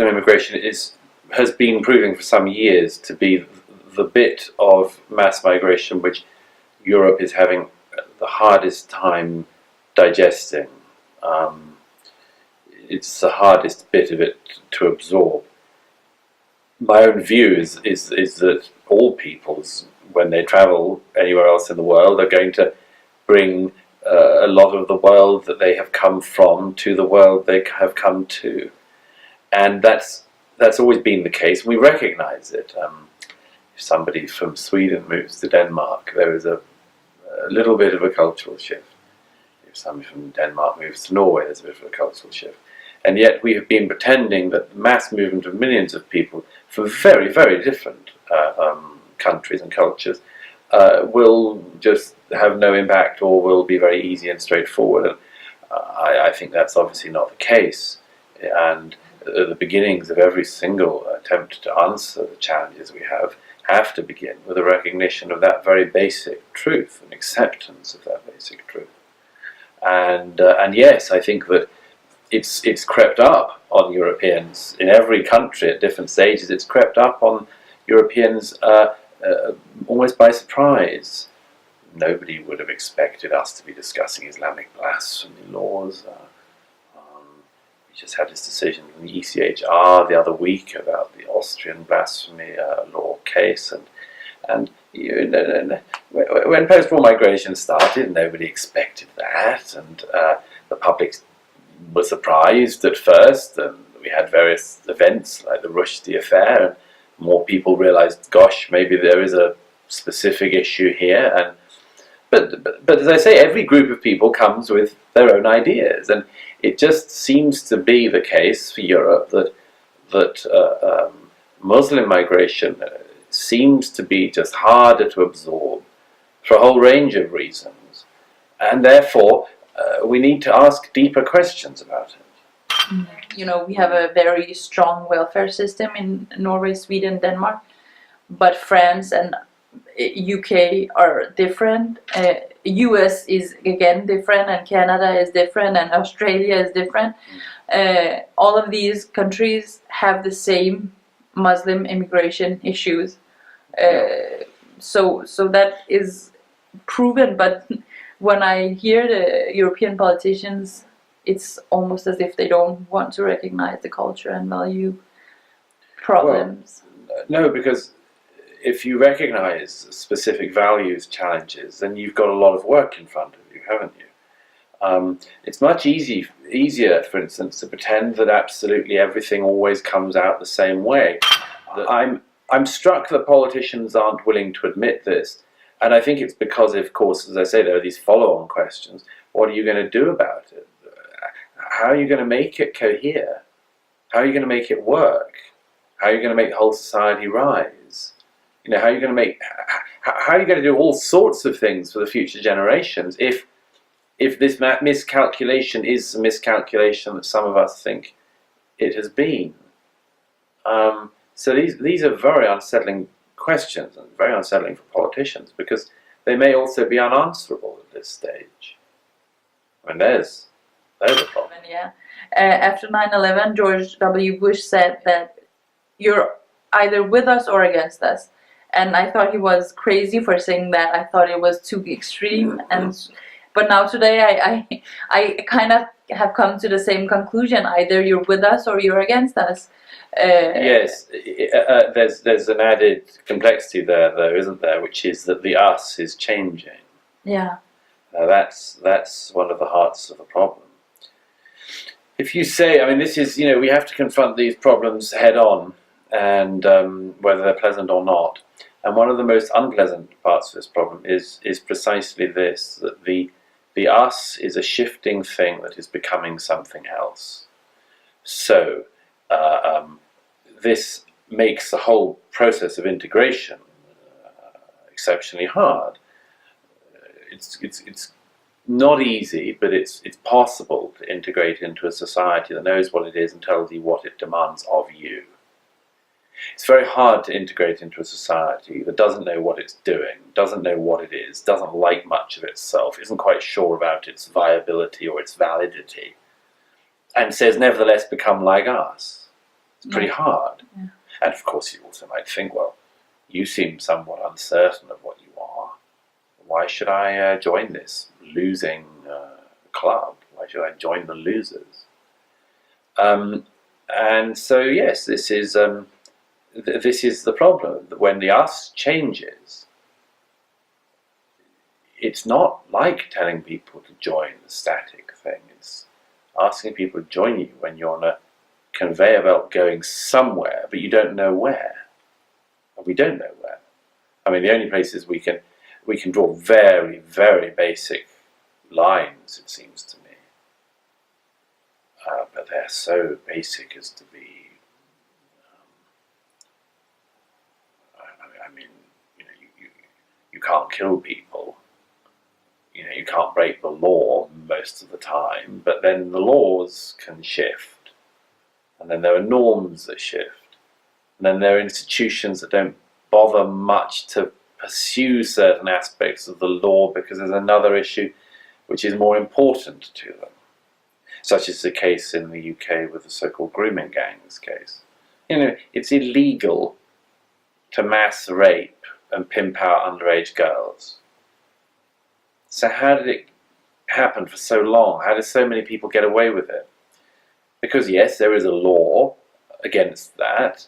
immigration has been proving for some years to be the bit of mass migration which Europe is having the hardest time digesting. It's the hardest bit of it to absorb. My own view is that all peoples, when they travel anywhere else in the world, are going to bring a lot of the world that they have come from to the world they have come to. And that's always been the case. We recognize it. If somebody from Sweden moves to Denmark, there is a little bit of a cultural shift. If somebody from Denmark moves to Norway, there's a bit of a cultural shift. And yet we have been pretending that the mass movement of millions of people from very, very different countries and cultures will just have no impact or will be very easy and straightforward. And I think that's obviously not the case. And the beginnings of every single attempt to answer the challenges we have to begin with a recognition of that very basic truth, an acceptance of that basic truth. And yes, I think that it's crept up on Europeans in every country at different stages. It's crept up on Europeans almost by surprise. Nobody would have expected us to be discussing Islamic blasphemy laws. We just had this decision from the ECHR the other week about the Austrian blasphemy law case, and when post-war migration started, nobody expected that, and the public were surprised at first, and we had various events like the Rushdie affair, and more people realized, gosh, maybe there is a specific issue here. But as I say, every group of people comes with their own ideas, and it just seems to be the case for Europe that Muslim migration seems to be just harder to absorb for a whole range of reasons, and therefore we need to ask deeper questions about it. You know, we have a very strong welfare system in Norway, Sweden, Denmark, but France and UK are different. US is again different, and Canada is different, and Australia is different. All of these countries have the same Muslim immigration issues. So that is proven, but when I hear the European politicians, it's almost as if they don't want to recognize the culture and value problems. Well, no, because if you recognize specific values challenges, then you've got a lot of work in front of you, haven't you? It's much easier, for instance, to pretend that absolutely everything always comes out the same way. I'm struck that politicians aren't willing to admit this, and I think it's because, of course, as I say, there are these follow-on questions. What are you going to do about it? How are you going to make it cohere? How are you going to make it work? How are you going to make the whole society rise? You know, how are you going to do all sorts of things for the future generations if this miscalculation is a miscalculation that some of us think it has been? So these are very unsettling questions, and very unsettling for politicians, because they may also be unanswerable at this stage. And there's a problem. Yeah. After 9/11, George W. Bush said that you're either with us or against us. And I thought he was crazy for saying that. I thought it was too extreme. But now today I kind of have come to the same conclusion. Either you're with us or you're against us. Yes, there's an added complexity there, though, isn't there? Which is that the us is changing. Yeah. That's one of the hearts of the problem. If you say, I mean, this is, we have to confront these problems head on, and whether they're pleasant or not. And one of the most unpleasant parts of this problem is precisely this, that the us is a shifting thing that is becoming something else. So this makes the whole process of integration exceptionally hard. It's not easy, but it's possible to integrate into a society that knows what it is and tells you what it demands of you. It's very hard to integrate into a society that doesn't know what it's doing, doesn't know what it is, doesn't like much of itself, isn't quite sure about its viability or its validity, and says, nevertheless, become like us. It's pretty hard. Yeah. And of course you also might think, well, you seem somewhat uncertain of what you are. Why should I join this losing club? Why should I join the losers? And so yes, this is the problem. When the us changes, it's not like telling people to join the static thing. It's asking people to join you when you're on a conveyor belt going somewhere, but you don't know where. And we don't know where. I mean, the only places we can draw very, very basic lines, it seems to me. But they're so basic as to be. I mean, you can't kill people. You can't break the law most of the time, but then the laws can shift, and then there are norms that shift, and then there are institutions that don't bother much to pursue certain aspects of the law because there's another issue which is more important to them, such as the case in the UK with the so-called grooming gangs case. It's illegal to mass rape and pimp out underage girls. So how did it happen for so long? How did so many people get away with it? Because yes, there is a law against that,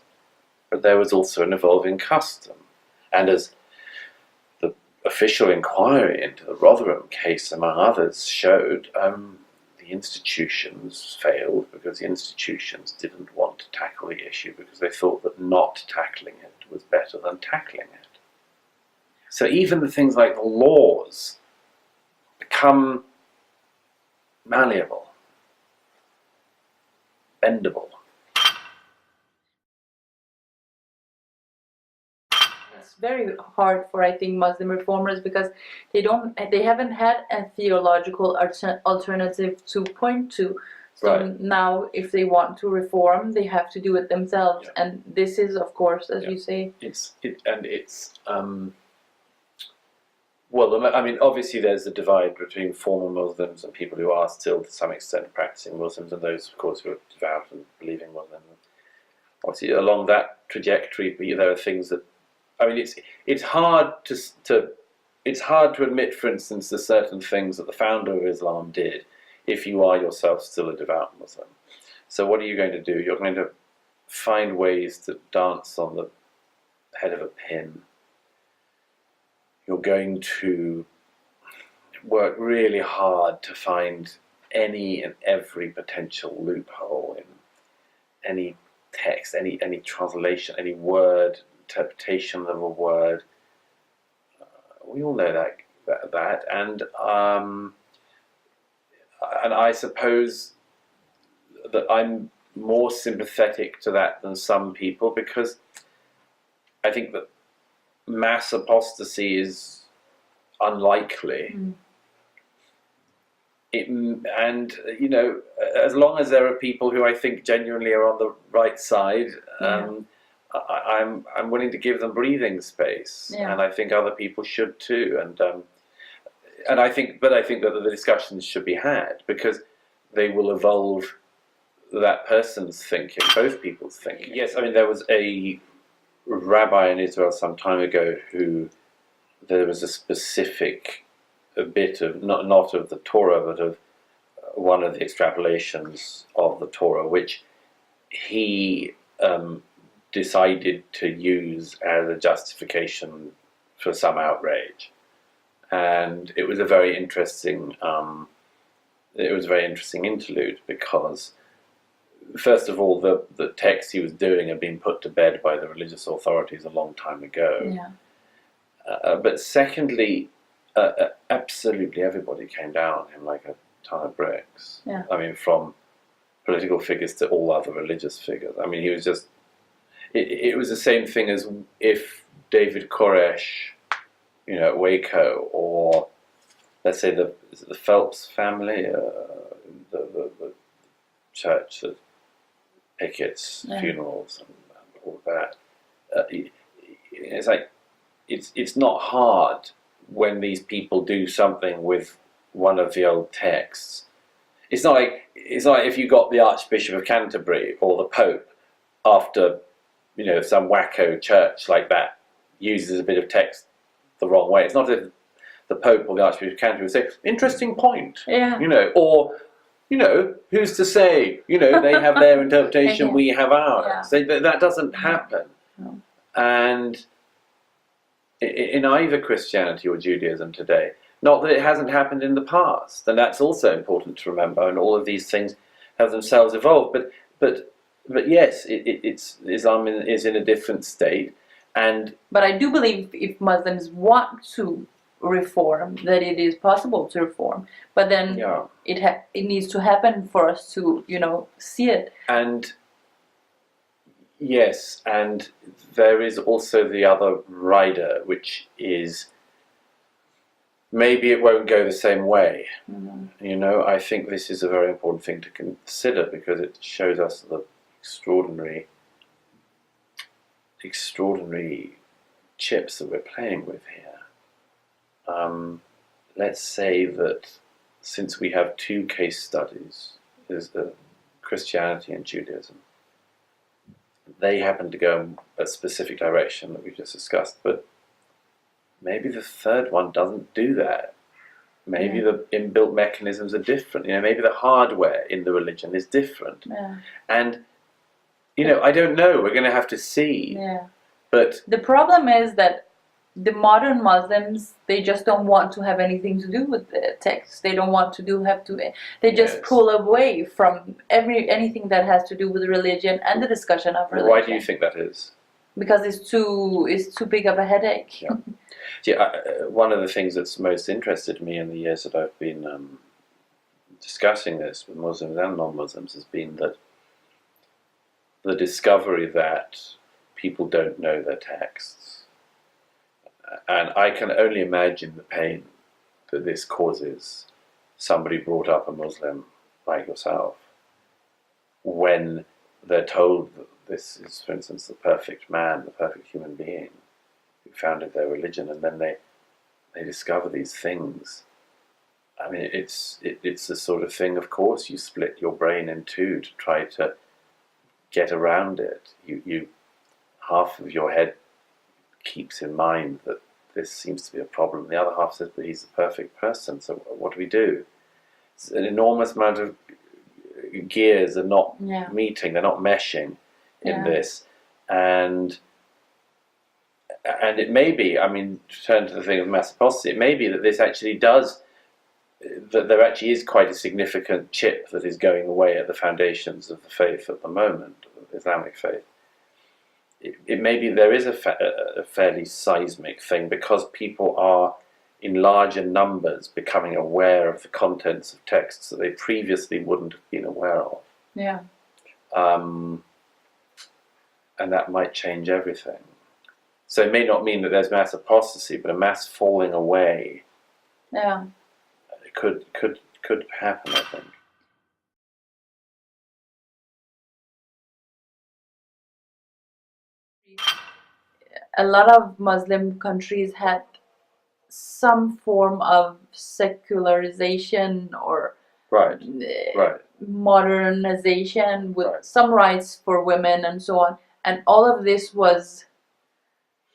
but there was also an evolving custom. And as the official inquiry into the Rotherham case, among others, showed, the institutions failed because the institutions didn't want to tackle the issue because they thought that not tackling it was better than tackling it. So even the things like the laws become malleable, bendable. It's very hard for, I think, Muslim reformers because they haven't had a theological alternative to point to. So Right. now, if they want to reform, they have to do it themselves, Yeah. and this is, of course, as Yeah. you say. Well, I mean, obviously there's a divide between former Muslims and people who are still, to some extent, practicing Muslims, and those, of course, who are devout and believing Muslims. Obviously, along that trajectory, there are things that, I mean, it's hard to admit, for instance, the certain things that the founder of Islam did if you are yourself still a devout Muslim. So what are you going to do? You're going to find ways to dance on the head of a pin. You're going to work really hard to find any and every potential loophole in any text, any translation, any word, interpretation of a word. We all know that, and I suppose that I'm more sympathetic to that than some people because I think that mass apostasy is unlikely. And as long as there are people who I think genuinely are on the right side, I'm willing to give them breathing space, and I think other people should too. And I think that the discussions should be had because they will evolve that person's thinking, both people's thinking. Yes, I mean there was a rabbi in Israel some time ago who there was a specific bit of not of the Torah but of one of the extrapolations of the Torah which he decided to use as a justification for some outrage, and it was a very interesting interlude because first of all the text he was doing had been put to bed by the religious authorities a long time ago. But secondly, absolutely everybody came down on him like a ton of bricks. I mean, from political figures to all other religious figures. I mean, he was just... It was the same thing as if David Koresh, at Waco, or let's say the Phelps family, the church that pickets funerals and all of that. It's like it's not hard when these people do something with one of the old texts. It's not like if you got the Archbishop of Canterbury or the Pope after, some wacko church like that uses a bit of text the wrong way. It's not as if the Pope or the Archbishop of Canterbury would say, interesting point, or, who's to say, they have their interpretation, we have ours. That doesn't happen. No. And in either Christianity or Judaism today, not that it hasn't happened in the past, and that's also important to remember, and all of these things have themselves evolved, but yes, Islam is in a different state, but I do believe if Muslims want to reform, that it is possible to reform, but then it needs to happen for us to see it. And yes, and there is also the other rider, which is maybe it won't go the same way. I think this is a very important thing to consider, because it shows us the extraordinary chips that we're playing with here. Let's say that since we have two case studies, there's Christianity and Judaism, they happen to go in a specific direction that we just discussed, but maybe the third one doesn't do that. Maybe the inbuilt mechanisms are different. Maybe the hardware in the religion is different. And I don't know. We're going to have to see. But the problem is that the modern Muslims, they just don't want to have anything to do with the text. They don't want to they just pull away from anything that has to do with religion and the discussion of religion. Why do you think that is? Because it's too big of a headache. One of the things that's most interested me in the years that I've been discussing this with Muslims and non-Muslims has been that the discovery that people don't know their texts. And I can only imagine the pain that this causes somebody brought up a Muslim like yourself, when they're told that this is, for instance, the perfect man, the perfect human being who founded their religion, and then they discover these things. I mean, it's the sort of thing, of course, you split your brain in two to try to get around it. You half of your head keeps in mind that this seems to be a problem. The other half says, but he's the perfect person, so what do we do? It's an enormous amount of gears are not meeting, they're not meshing in this. And it may be, to turn to the thing of mass apostasy, it may be that this actually does, that there actually is quite a significant chip that is going away at the foundations of the faith at the moment, the Islamic faith. It may be there is a fairly seismic thing, because people are in larger numbers becoming aware of the contents of texts that they previously wouldn't have been aware of. And that might change everything. So it may not mean that there's mass apostasy, but a mass falling away. It could happen, I think. A lot of Muslim countries had some form of secularization or modernization with some rights for women and so on, and all of this was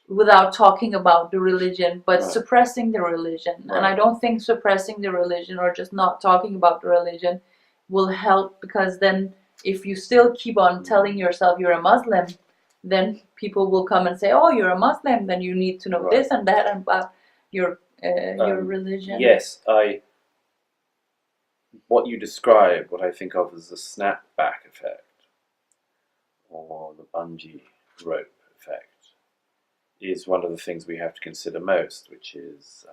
without talking about the religion, but suppressing the religion. And I don't think suppressing the religion or just not talking about the religion will help, because then if you still keep on telling yourself you're a Muslim, then people will come and say, oh, you're a Muslim, then you need to know this and that about your religion. Yes, what you describe, what I think of as the snapback effect, or the bungee rope effect, is one of the things we have to consider most, which is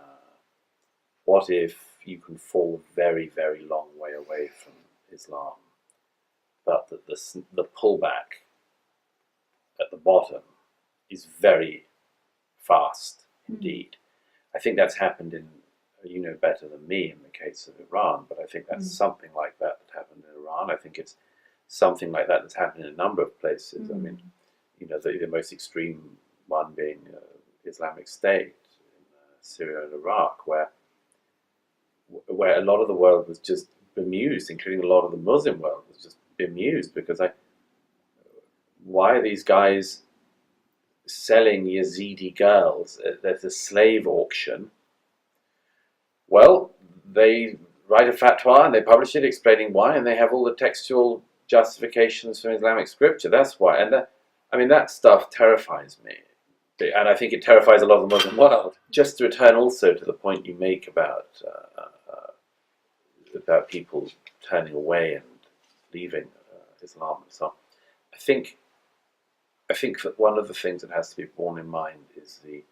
what if you can fall a very, very long way away from Islam, but that the pullback at the bottom is very fast indeed. I think that's happened in, you know better than me, in the case of Iran, but I think that's something like that happened in Iran. I think it's something like that that's happened in a number of places. I mean, the most extreme one being Islamic State in Syria and Iraq, where a lot of the world was just bemused, including a lot of the Muslim world was just bemused, because why are these guys selling Yazidi girls at a slave auction? Well, they write a fatwa and they publish it explaining why, and they have all the textual justifications from Islamic scripture. That's why. And that stuff terrifies me. And I think it terrifies a lot of the Muslim world. Just to return also to the point you make about people turning away and leaving Islam and so on. I think that one of the things that has to be borne in mind is the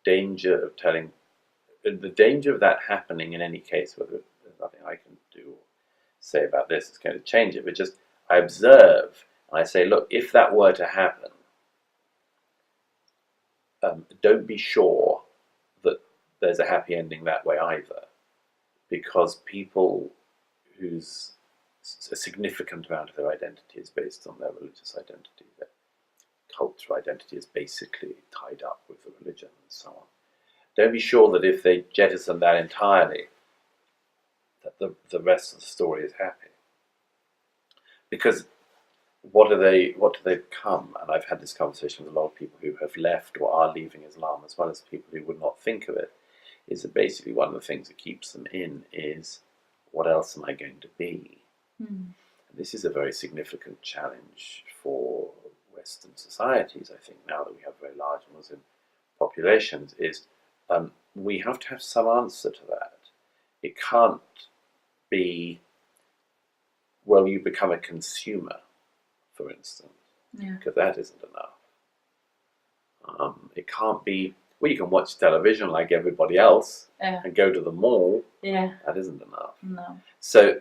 danger of that happening in any case, whether there's nothing I can do or say about this is going to change it, but just I observe and I say, look, if that were to happen, don't be sure that there's a happy ending that way either, because people whose a significant amount of their identity is based on their religious identity, their cultural identity is basically tied up with the religion and so on. Don't be sure that if they jettison that entirely, that the rest of the story is happy. Because what do they become? And I've had this conversation with a lot of people who have left or are leaving Islam, as well as people who would not think of it, is that basically one of the things that keeps them in is, what else am I going to be? And this is a very significant challenge for Western societies, I think, now that we have very large Muslim populations, is we have to have some answer to that. It can't be, well, you become a consumer, for instance, because that isn't enough. It can't be, well, you can watch television like everybody else and go to the mall. That isn't enough. No. So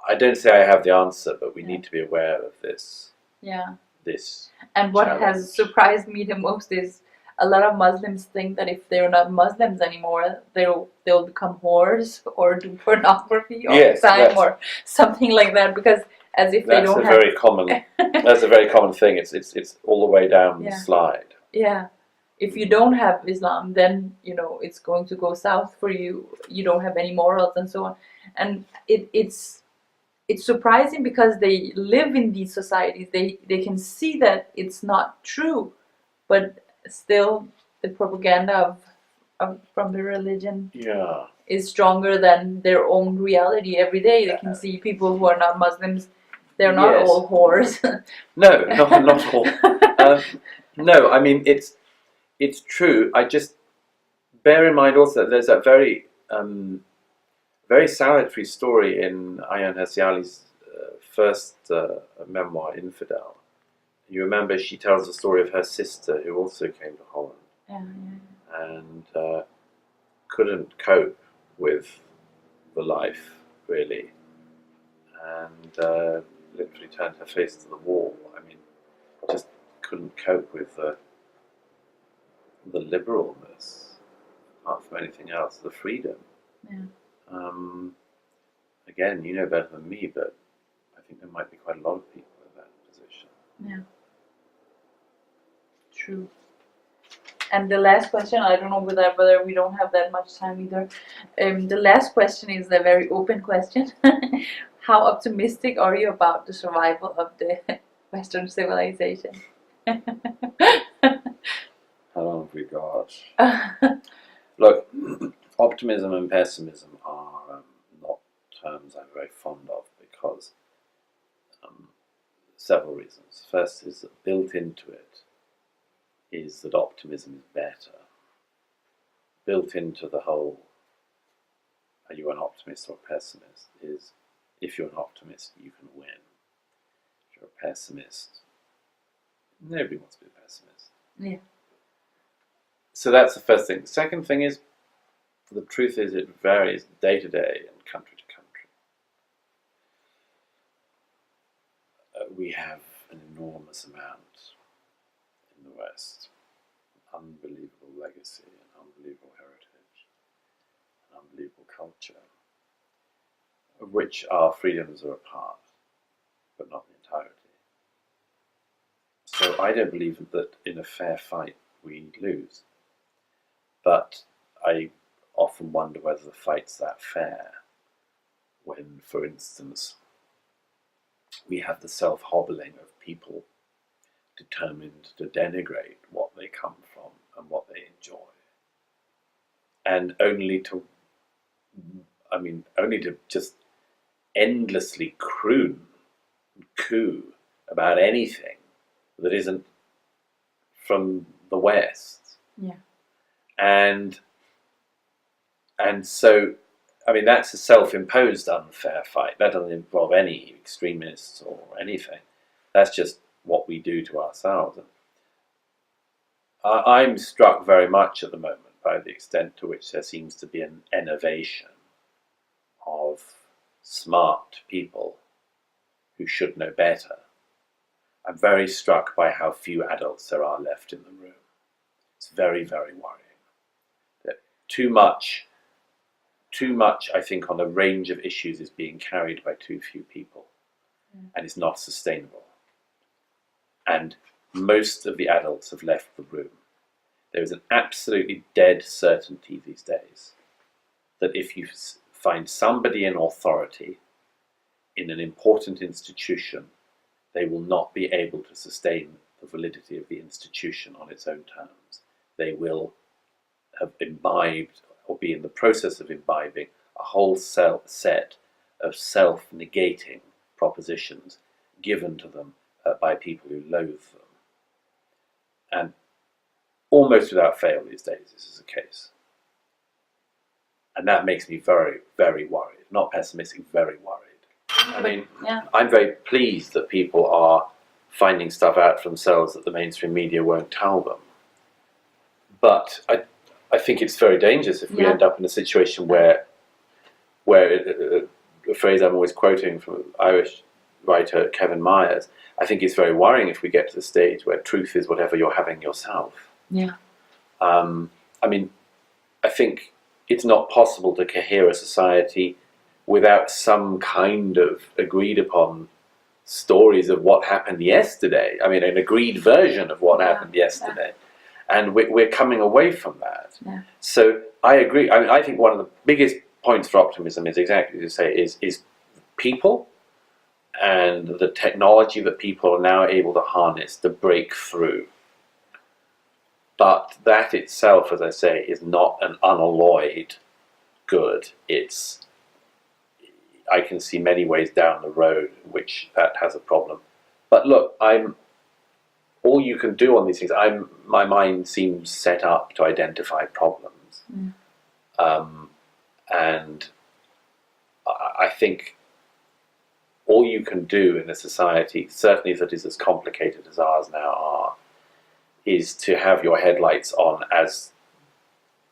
I don't say I have the answer, but we need to be aware of this. This And what challenge. has surprised me the most is a lot of Muslims think that if they're not Muslims anymore, they'll become whores or do pornography all the time or something like that, because as if they don't have. That's a very common thing. It's all the way down the slide. If you don't have Islam, then it's going to go south for you. You don't have any morals and so on, and it's surprising because they live in these societies. They can see that it's not true, but still the propaganda from the religion is stronger than their own reality every day. They can see people who are not Muslims. They're not all whores. No, not all. No, I mean it's true. I just bear in mind also that there's that very very salutary story in Ayaan Hirsi Ali's first memoir, Infidel. You remember she tells the story of her sister who also came to Holland and couldn't cope with the life, really, and literally turned her face to the wall. I mean, just couldn't cope with the liberalness, apart from anything else, the freedom. Again, you know better than me, but I think there might be quite a lot of people in that position. True. And the last question, I don't know whether we don't have that much time either. The last question is a very open question. How optimistic are you about the survival of the Western civilization? How long have we got? Look, optimism and pessimism are not terms I'm very fond of because several reasons. First is that built into it is that optimism is better. Built into the whole, are you an optimist or a pessimist, is if you're an optimist, you can win. If you're a pessimist, nobody wants to be a pessimist. So that's the first thing. The second thing is, the truth is it varies day to day and country to country. We have an enormous amount in the West, unbelievable legacy, an unbelievable heritage, an unbelievable culture, of which our freedoms are a part, but not the entirety. So I don't believe that in a fair fight we lose. But I often wonder whether the fight's that fair when, for instance, we have the self-hobbling of people determined to denigrate what they come from and what they enjoy. And only to just endlessly croon and coo about anything that isn't from the West. Yeah. And so, I mean, that's a self-imposed unfair fight. That doesn't involve any extremists or anything. That's just what we do to ourselves. I'm struck very much at the moment by the extent to which there seems to be an innovation of smart people who should know better. I'm very struck by how few adults there are left in the room. It's very, very worrying. That too much, I think, on a range of issues is being carried by too few people, and it's not sustainable. And most of the adults have left the room. There is an absolutely dead certainty these days that if you find somebody in authority in an important institution, they will not be able to sustain the validity of the institution on its own terms. They will have imbibed or be in the process of imbibing a whole set of self-negating propositions given to them by people who loathe them. And almost without fail these days, this is the case. And that makes me very, very worried. Not pessimistic, very worried. I mean, I'm very pleased that people are finding stuff out for themselves that the mainstream media won't tell them. But I think it's very dangerous if we end up in a situation where a phrase I'm always quoting from Irish writer Kevin Myers, I think it's very worrying if we get to the stage where truth is whatever you're having yourself. Yeah. I mean, I think it's not possible to cohere a society without some kind of agreed upon stories of what happened yesterday. I mean, an agreed version of what happened yesterday. And we're coming away from that. Yeah. So I agree. I mean, I think one of the biggest points for optimism is exactly to say is people and the technology that people are now able to harness to break through. But that itself, as I say, is not an unalloyed good. I can see many ways down the road in which that has a problem. But look, all you can do on these things, my mind seems set up to identify problems. And I think all you can do in a society, certainly that is as complicated as ours now are, is to have your headlights on as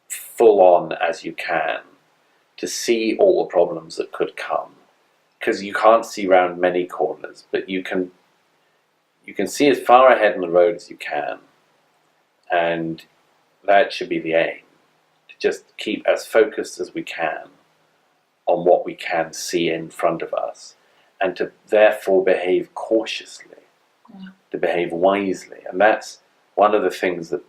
full on as you can, to see all the problems that could come. Because you can't see round many corners, but you can see as far ahead in the road as you can. And that should be the aim, to just keep as focused as we can on what we can see in front of us, and to therefore behave cautiously, to behave wisely. And that's one of the things that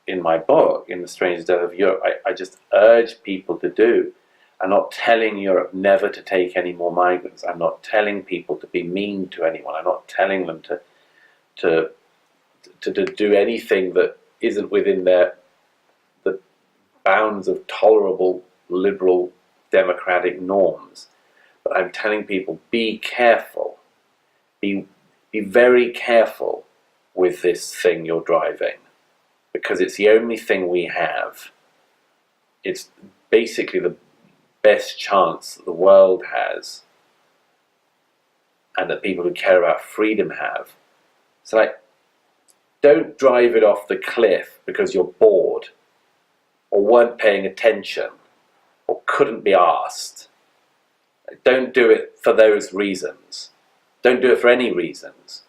in my book, In the Strange Death of Europe, I just urge people to do. I'm not telling Europe never to take any more migrants. I'm not telling people to be mean to anyone. I'm not telling them to do anything that isn't within the bounds of tolerable liberal democratic norms. But I'm telling people, be careful. Be very careful with this thing you're driving, because it's the only thing we have. It's basically the best chance that the world has, and that people who care about freedom have. So don't drive it off the cliff because you're bored, or weren't paying attention, or couldn't be asked. Don't do it for those reasons. Don't do it for any reasons.